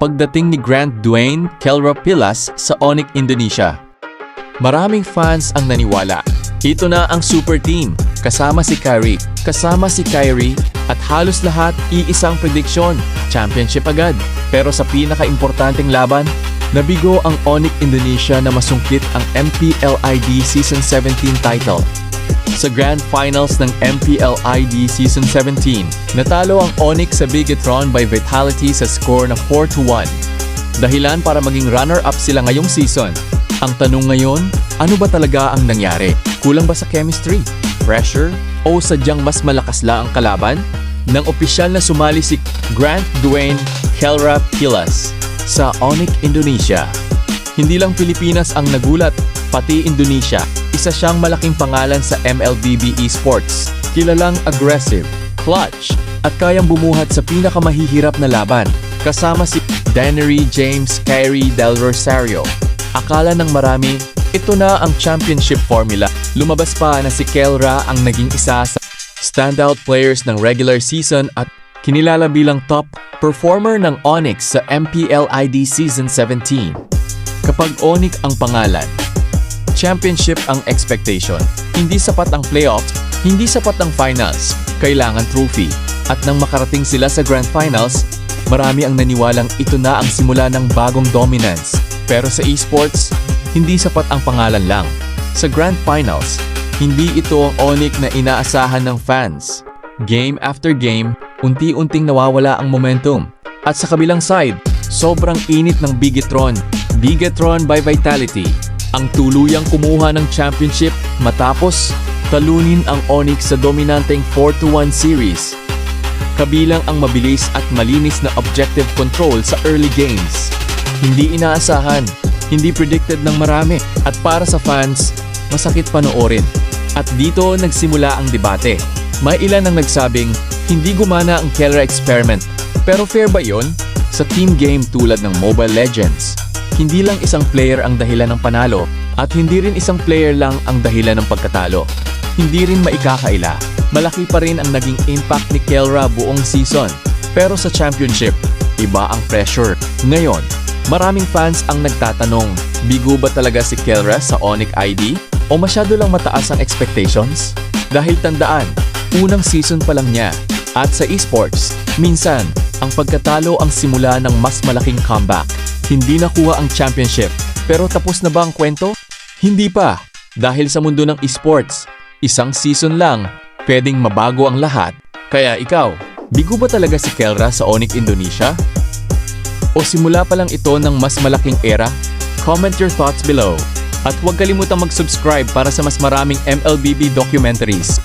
pagdating ni Grant Dwayne Kelra Pilas sa Onyx Indonesia. Maraming fans ang naniwala. Ito na ang super team, kasama si Kyrie, at halos lahat iisang prediksyon, championship agad. Pero sa pinaka-importanting laban, nabigo ang Onyx Indonesia na masungkit ang MPLID Season 17 title. Sa Grand Finals ng MPLID Season 17, natalo ang Onyx sa Bigetron by Vitality sa score na 4-1. Dahilan para maging runner-up sila ngayong season. Ang tanong ngayon, ano ba talaga ang nangyari? Kulang ba sa chemistry, pressure, o sadyang mas malakas lang ang kalaban? Nang opisyal na sumali si Grant Dwayne Kelra Pilas sa Onyx Indonesia. Hindi lang Pilipinas ang nagulat, pati Indonesia. Isa siyang malaking pangalan sa MLBB Esports. Kilalang aggressive, clutch, at kayang bumuhat sa pinakamahihirap na laban. Kasama si Danny James Kyrie Del Rosario. Akala ng marami, ito na ang championship formula. Lumabas pa na si Kelra ang naging isa sa standout players ng regular season at kinilala bilang top performer ng Onyx sa MPLID Season 17. Kapag Onyx ang pangalan, championship ang expectation. Hindi sapat ang playoffs, hindi sapat ang finals, kailangan trophy. At nang makarating sila sa Grand Finals, marami ang naniwalang ito na ang simula ng bagong dominance. Pero sa esports, hindi sapat ang pangalan lang. Sa Grand Finals, hindi ito ang Onyx na inaasahan ng fans. Game after game, unti-unting nawawala ang momentum. At sa kabilang side, sobrang init ng Bigetron by Vitality. Ang tuluyang kumuha ng championship matapos talunin ang Onyx sa dominanteng 4-1 series. Kabilang ang mabilis at malinis na objective control sa early games. Hindi inaasahan, hindi predicted ng marami, at para sa fans, masakit panoorin. At dito nagsimula ang debate. May ilan ang nagsabing hindi gumana ang Kelra experiment. Pero fair ba yon? Sa team game tulad ng Mobile Legends, hindi lang isang player ang dahilan ng panalo at hindi rin isang player lang ang dahilan ng pagkatalo. Hindi rin maikakaila. Malaki pa rin ang naging impact ni Kelra buong season. Pero sa championship, iba ang pressure. Ngayon, maraming fans ang nagtatanong, bigo ba talaga si Kelra sa Onyx ID? O masyado lang mataas ang expectations? Dahil tandaan, unang season pa lang niya. At sa esports, minsan, ang pagkatalo ang simula ng mas malaking comeback. Hindi nakuha ang championship. Pero tapos na ba ang kwento? Hindi pa. Dahil sa mundo ng esports, isang season lang, pwedeng mabago ang lahat. Kaya ikaw, bigo ba talaga si Kelra sa Onyx Indonesia? O simula pa lang ito ng mas malaking era? Comment your thoughts below. At huwag kalimutang mag-subscribe para sa mas maraming MLBB documentaries.